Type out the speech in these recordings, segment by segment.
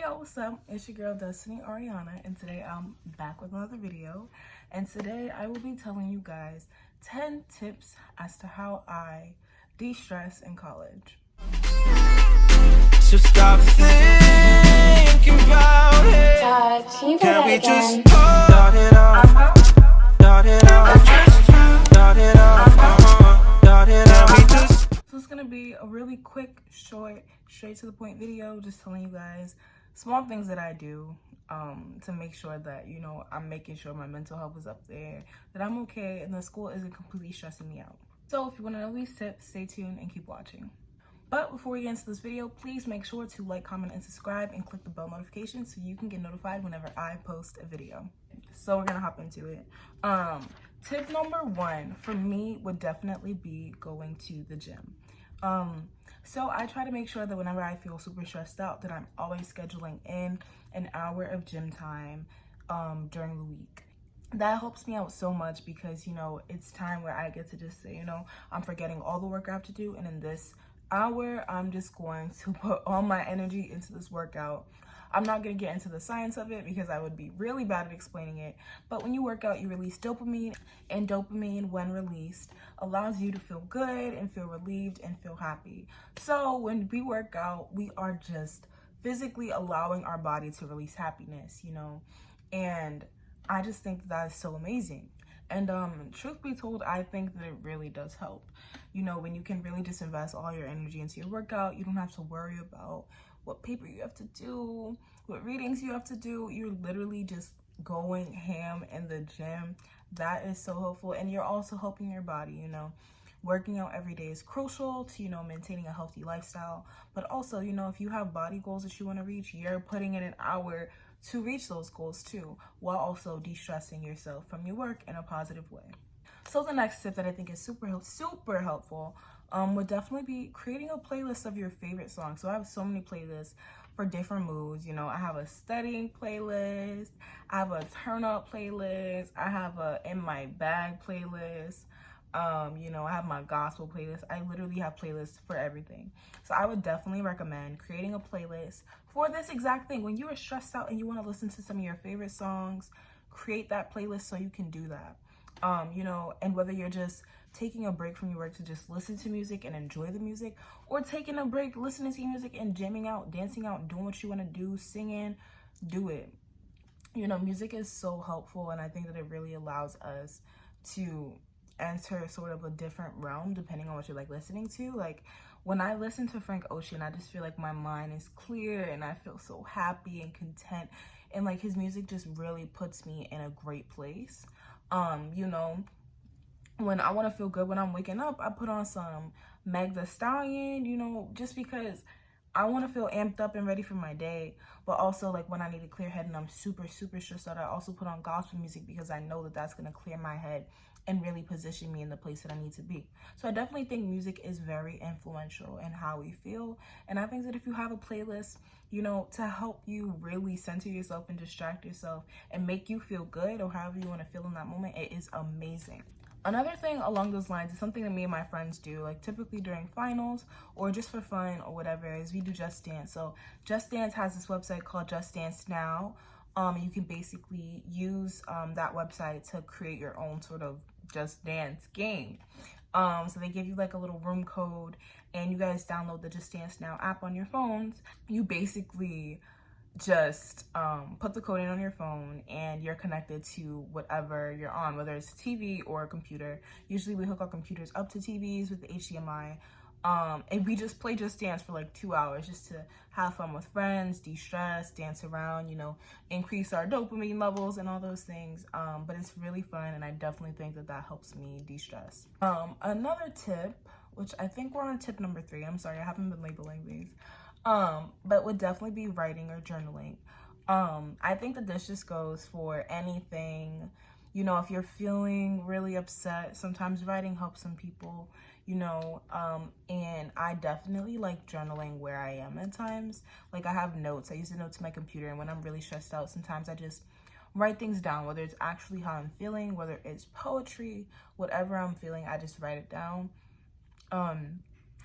Yo, what's up? It's your girl Destiny Arianna, and today I'm back with another video. And today I will be telling you guys 10 tips as to how I de-stress in college. So stop thinking about it. Can we just start it off? Start it off. Start it off. Start it off. So it's gonna be a really quick, short, straight to the point video, just telling you guys small things that I do to make sure that, you know, I'm making sure my mental health is up there, that I'm okay, and the school isn't completely stressing me out. So if you want to know these tips, stay tuned and keep watching. But before we get into this video, please make sure to like, comment, and subscribe, and click the bell notification so you can get notified whenever I post a video. So we're gonna hop into it. Tip number 1 for me would definitely be going to the gym. So I try to make sure that whenever I feel super stressed out, that I'm always scheduling in an hour of gym time during the week. That helps me out so much because, you know, it's time where I get to just say, you know, I'm forgetting all the work I have to do, and in this hour, I'm just going to put all my energy into this workout. I'm not going to get into the science of it because I would be really bad at explaining it. But when you work out, you release dopamine, and dopamine, when released, allows you to feel good and feel relieved and feel happy. So when we work out, we are just physically allowing our body to release happiness, you know, and I just think that is so amazing. And truth be told, I think that it really does help. You know, when you can really just invest all your energy into your workout, you don't have to worry about what paper you have to do, what readings you have to do. You're literally just going ham in the gym. That is so helpful. And you're also helping your body, you know. Working out every day is crucial to, you know, maintaining a healthy lifestyle. But also, you know, if you have body goals that you want to reach, you're putting in an hour to reach those goals too, while also de-stressing yourself from your work in a positive way. So the next tip that I think is super helpful would definitely be creating a playlist of your favorite songs. So I have so many playlists for different moods. You know, I have a studying playlist, I have a turn up playlist, I have a in my bag playlist. You know, I have my gospel playlist. I literally have playlists for everything. So I would definitely recommend creating a playlist for this exact thing. When you are stressed out and you want to listen to some of your favorite songs, create that playlist so you can do that. You know, and whether you're just taking a break from your work to just listen to music and enjoy the music, or taking a break, listening to music and jamming out, dancing out, doing what you want to do, singing, do it. You know, music is so helpful, and I think that it really allows us to enter sort of a different realm depending on what you're like listening to. Like when I listen to Frank Ocean, I just feel like my mind is clear and I feel so happy and content, and like his music just really puts me in a great place. You know, when I want to feel good when I'm waking up, I put on some Meg Thee Stallion, you know, just because I want to feel amped up and ready for my day. But also, like, when I need a clear head and I'm super stressed out, I also put on gospel music because I know that that's going to clear my head and really position me in the place that I need to be. So I definitely think music is very influential in how we feel. And I think that if you have a playlist, you know, to help you really center yourself and distract yourself and make you feel good, or however you want to feel in that moment, it is amazing. Another thing along those lines is something that me and my friends do, like typically during finals or just for fun or whatever, is we do Just Dance. So Just Dance has this website called Just Dance Now. You can basically use that website to create your own sort of Just Dance game. So they give you like a little room code, and you guys download the Just Dance Now app on your phones. You basically just put the code in on your phone, and you're connected to whatever you're on, whether it's TV or a computer. Usually we hook our computers up to TVs with the HDMI. And we just play Just Dance for like 2 hours just to have fun with friends, de-stress, dance around, you know, increase our dopamine levels and all those things. But it's really fun, and I definitely think that that helps me de-stress. Another tip, which I think we're on tip number 3. I'm sorry, I haven't been labeling these. But would definitely be writing or journaling. I think that this just goes for anything. You know, if you're feeling really upset, sometimes writing helps some people, you know, and I definitely like journaling where I am at times. Like I have notes. I use the notes to my computer, and when I'm really stressed out, sometimes I just write things down, whether it's actually how I'm feeling, whether it's poetry, whatever I'm feeling, I just write it down.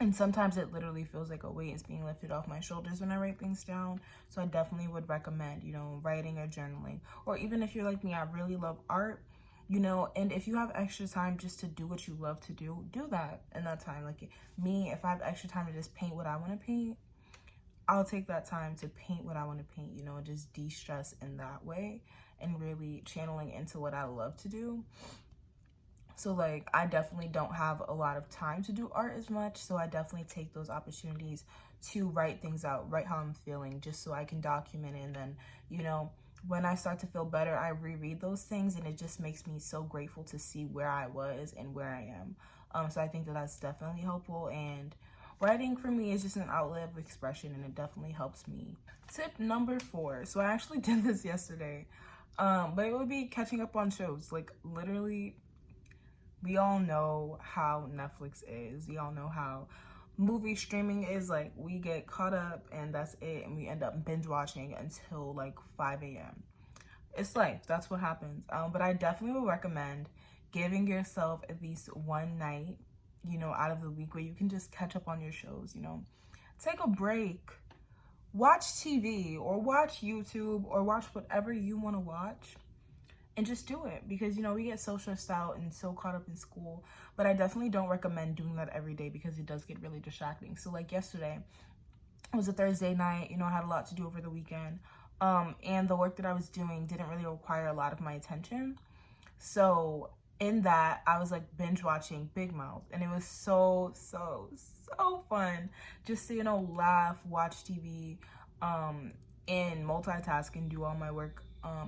And sometimes it literally feels like a weight is being lifted off my shoulders when I write things down. So I definitely would recommend, you know, writing or journaling. Or even if you're like me, I really love art, you know, and if you have extra time just to do what you love to do, do that in that time. Like me, if I have extra time to just paint what I want to paint, I'll take that time to paint what I want to paint, you know, just de-stress in that way and really channeling into what I love to do. So like I definitely don't have a lot of time to do art as much, so I definitely take those opportunities to write things out, write how I'm feeling, just so I can document it. And then, you know, when I start to feel better, I reread those things, and it just makes me so grateful to see where I was and where I am. So I think that that's definitely helpful, and writing for me is just an outlet of expression, and it definitely helps me. Tip number 4. So I actually did this yesterday, but it would be catching up on shows. Like literally, we all know how Netflix is. We all know how movie streaming is. Like we get caught up and that's it, and we end up binge watching until like 5 a.m. It's life. That's what happens. But I definitely would recommend giving yourself at least one night, you know, out of the week where you can just catch up on your shows, you know. Take a break. Watch TV or watch YouTube or watch whatever you want to watch. And just do it, because, you know, we get so stressed out and so caught up in school. But I definitely don't recommend doing that every day, because it does get really distracting. So like yesterday, it was a Thursday night, you know, I had a lot to do over the weekend. And the work that I was doing didn't really require a lot of my attention. So in that, I was like binge watching Big Mouth, and it was so fun just to, you know, laugh, watch TV, and multitask and do all my work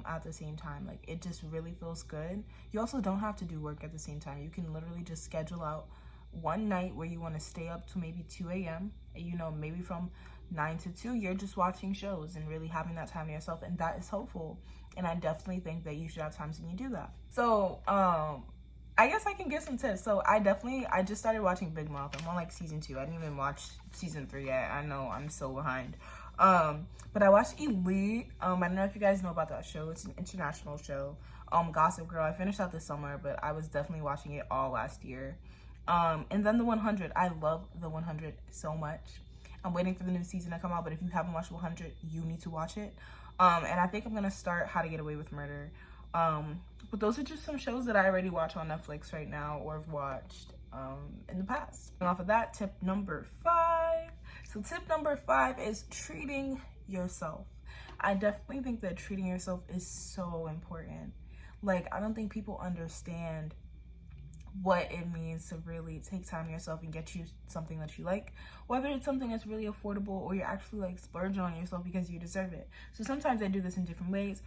at the same time. Like it just really feels good. You also don't have to do work at the same time. You can literally just schedule out one night where you want to stay up to maybe 2 a.m. You know, maybe from 9 to 2 you're just watching shows and really having that time to yourself, and that is helpful. And I definitely think that you should have times when you do that. So I guess I can give some tips. So I just started watching Big Mouth. I'm on like season 2. I didn't even watch season 3 yet. I know I'm so behind. But I watched Elite. I don't know if you guys know about that show. It's an international show. Gossip Girl. I finished out this summer, but I was definitely watching it all last year. And then The 100. I love The 100 so much. I'm waiting for the new season to come out, but if you haven't watched 100, you need to watch it. And I think I'm gonna start How to Get Away with Murder. But those are just some shows that I already watch on Netflix right now, or have watched in the past. And off of that, tip number 5. So tip number 5 is treating yourself. I definitely think that treating yourself is so important. Like, I don't think people understand what it means to really take time to yourself and get you something that you like, whether it's something that's really affordable or you're actually like splurging on yourself because you deserve it. So sometimes I do this in different ways.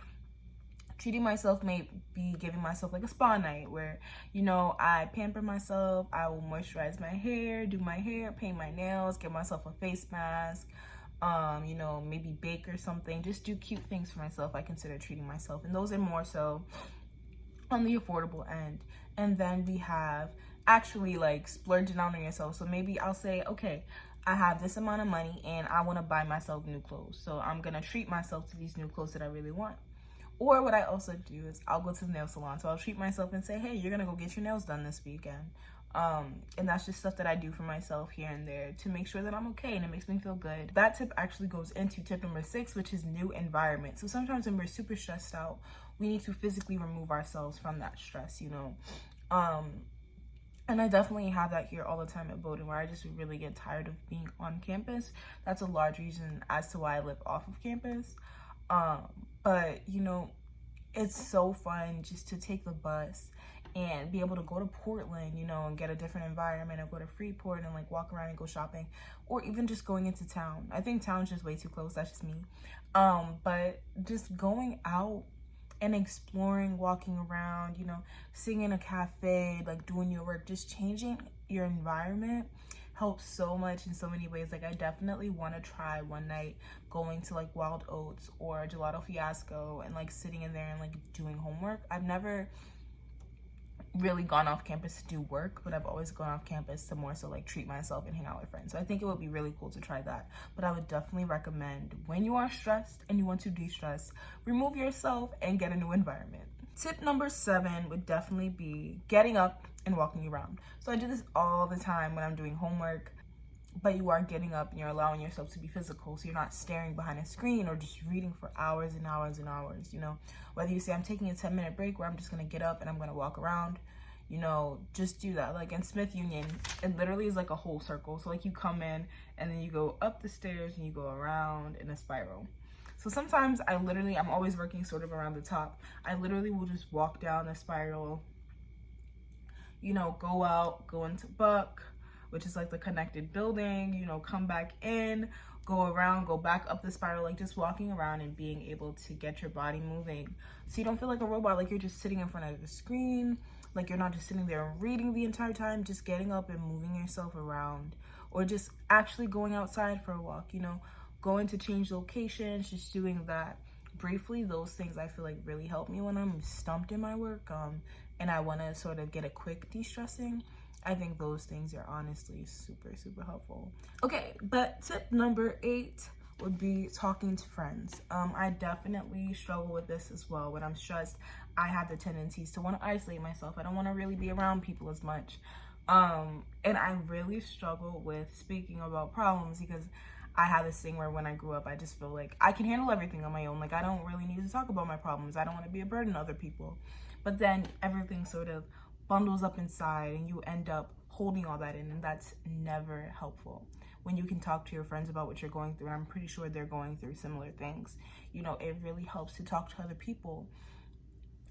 Treating myself may be giving myself like a spa night where, you know, I pamper myself. I will moisturize my hair, do my hair, paint my nails, get myself a face mask, you know, maybe bake or something. Just do cute things for myself. I consider treating myself, and those are more so on the affordable end. And then we have actually like splurging on yourself. So maybe I'll say, okay, I have this amount of money and I want to buy myself new clothes. So I'm going to treat myself to these new clothes that I really want. Or what I also do is I'll go to the nail salon. So I'll treat myself and say, hey, you're going to go get your nails done this weekend. And that's just stuff that I do for myself here and there to make sure that I'm okay, and it makes me feel good. That tip actually goes into tip number 6, which is new environment. So sometimes when we're super stressed out, we need to physically remove ourselves from that stress, you know. And I definitely have that here all the time at Bowdoin, where I just really get tired of being on campus. That's a large reason as to why I live off of campus. But, you know, it's so fun just to take the bus and be able to go to Portland, you know, and get a different environment, or go to Freeport and like walk around and go shopping, or even just going into town. I think town's just way too close. That's just me. But just going out and exploring, walking around, you know, sitting in a cafe, like doing your work, just changing your environment helps so much in so many ways. Like, I definitely want to try one night going to like Wild Oats or Gelato Fiasco and like sitting in there and like doing homework. I've never really gone off campus to do work, but I've always gone off campus to more so like treat myself and hang out with friends. So I think it would be really cool to try that. But I would definitely recommend, when you are stressed and you want to de-stress, remove yourself and get a new environment. Tip number 7 would definitely be getting up and walking around. So I do this all the time when I'm doing homework. but you are getting up and you're allowing yourself to be physical. So you're not staring behind a screen or just reading for hours and hours and hours, you know. Whether you say I'm taking a 10-minute break where I'm just gonna get up and I'm gonna walk around, you know, just do that. Like in Smith Union, it literally is like a whole circle. So like you come in and then you go up the stairs and you go around in a spiral. So sometimes I'm always working sort of around the top. I literally will just walk down the spiral, you know, go out, go into Buck, which is like the connected building, you know, come back in, go around, go back up the spiral, like just walking around and being able to get your body moving. So you don't feel like a robot, like you're just sitting in front of the screen, like you're not just sitting there reading the entire time, just getting up and moving yourself around, or just actually going outside for a walk, you know, going to change locations, just doing that briefly. Those things I feel like really help me when I'm stumped in my work, and I want to sort of get a quick de-stressing. I think those things are honestly super, super helpful. Okay, but tip number 8 would be talking to friends. I definitely struggle with this as well. When I'm stressed, I have the tendencies to want to isolate myself. I don't want to really be around people as much. And I really struggle with speaking about problems because I have this thing where when I grew up, I just feel like I can handle everything on my own. Like I don't really need to talk about my problems. I don't want to be a burden to other people. But then everything sort of bundles up inside and you end up holding all that in, and that's never helpful. When you can talk to your friends about what you're going through, and I'm pretty sure they're going through similar things, you know, it really helps to talk to other people.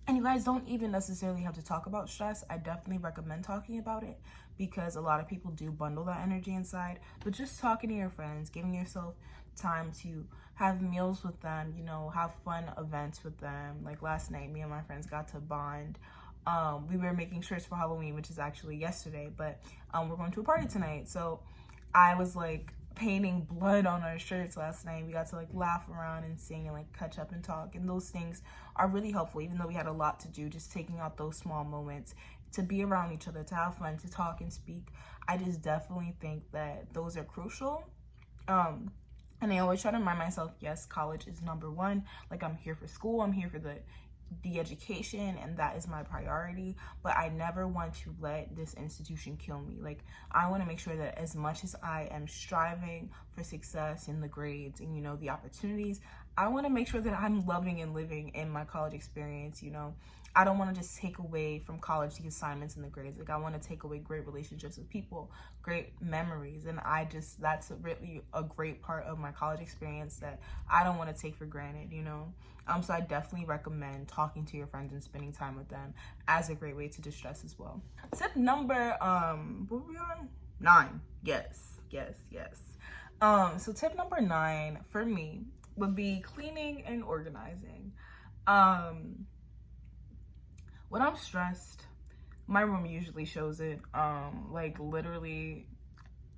And you guys don't even necessarily have to talk about stress. I definitely recommend talking about it because a lot of people do bundle that energy inside. But just talking to your friends, giving yourself time to have meals with them, you know, have fun events with them. Like last night, me and my friends got to bond. We were making shirts for Halloween, which is actually yesterday, but we're going to a party tonight. So I was like painting blood on our shirts last night. We got to like laugh around and sing and like catch up and talk, and those things are really helpful. Even though we had a lot to do, just taking out those small moments to be around each other, to have fun, to talk and speak, I just definitely think that those are crucial. And I always try to remind myself, yes, college is number one. Like I'm here for school, I'm here for the education, and that is my priority, but I never want to let this institution kill me. Like I want to make sure that as much as I am striving for success in the grades and, you know, the opportunities, I want to make sure that I'm loving and living in my college experience. You know, I don't want to just take away from college the assignments and the grades. Like I want to take away great relationships with people, great memories, and that's really a great part of my college experience that I don't want to take for granted, you know. So I definitely recommend talking to your friends and spending time with them as a great way to distress as well. Tip number what were we on? 9. Yes. So tip number 9 for me would be cleaning and organizing. When I'm stressed, my room usually shows it. Like literally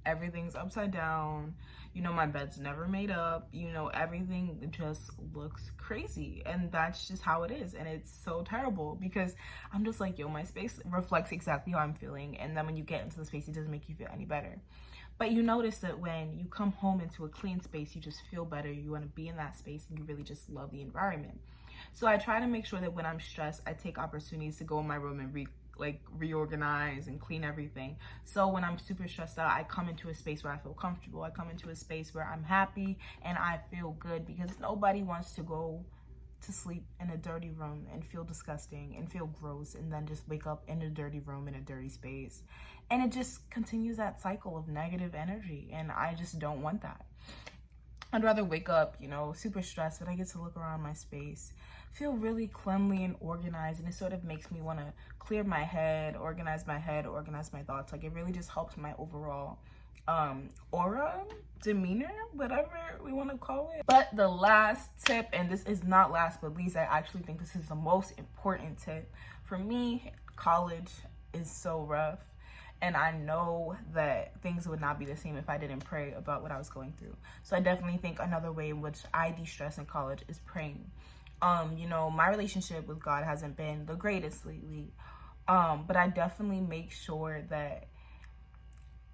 everything's upside down, you know, my bed's never made up, you know, everything just looks crazy, and that's just how it is. And it's so terrible because I'm just like, yo, my space reflects exactly how I'm feeling, and then when you get into the space, it doesn't make you feel any better. But you notice that when you come home into a clean space, you just feel better, you want to be in that space, and you really just love the environment. So I try to make sure that when I'm stressed, I take opportunities to go in my room and reorganize and clean everything. So when I'm super stressed out, I come into a space where I feel comfortable. I come into a space where I'm happy and I feel good, because nobody wants to go to sleep in a dirty room and feel disgusting and feel gross and then just wake up in a dirty room in a dirty space. And it just continues that cycle of negative energy, and I just don't want that. I'd rather wake up, you know, super stressed, but I get to look around my space, feel really cleanly and organized, and it sort of makes me want to clear my head, organize my thoughts. Like it really just helps my overall aura, demeanor, whatever we want to call it. But the last tip, and this is not last but least, I actually think this is the most important tip. For me, college is so rough. And I know that things would not be the same if I didn't pray about what I was going through. So I definitely think another way in which I de-stress in college is praying. You know, my relationship with God hasn't been the greatest lately. But I definitely make sure that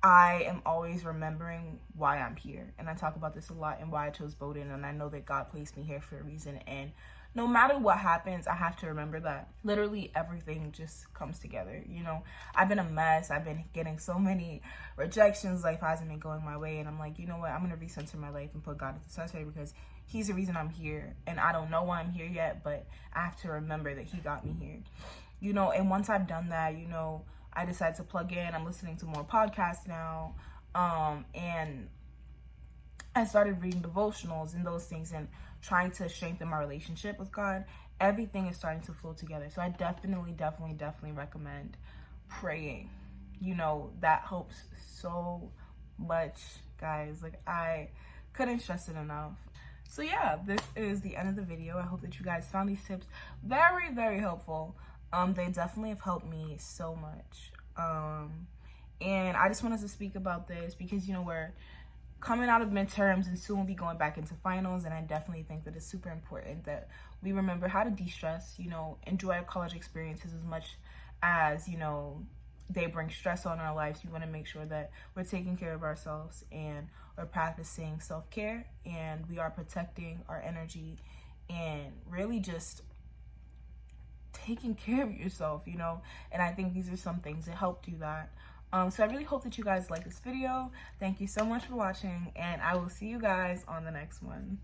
I am always remembering why I'm here. And I talk about this a lot and why I chose Bowdoin. And I know that God placed me here for a reason. And no matter what happens, I have to remember that literally everything just comes together. You know, I've been a mess. I've been getting so many rejections. Life hasn't been going my way. And I'm like, you know what? I'm going to recenter my life and put God at the center, because he's the reason I'm here. And I don't know why I'm here yet, but I have to remember that he got me here. You know, and once I've done that, you know, I decided to plug in. I'm listening to more podcasts now. And I started reading devotionals and those things and trying to strengthen my relationship with God. Everything is starting to flow together. So I definitely recommend praying. You know, that helps so much, guys. Like, I couldn't stress it enough. So yeah, this is the end of the video. I hope that you guys found these tips very, very helpful. They definitely have helped me so much. And I just wanted to speak about this because, you know, we're coming out of midterms and soon we'll be going back into finals. And I definitely think that it's super important that we remember how to de-stress, you know, enjoy our college experiences as much as, you know, they bring stress on our lives. We want to make sure that we're taking care of ourselves and we're practicing self-care and we are protecting our energy and really just taking care of yourself, you know. And I think these are some things that help do that. So I really hope that you guys like this video. Thank you so much for watching, and I will see you guys on the next one.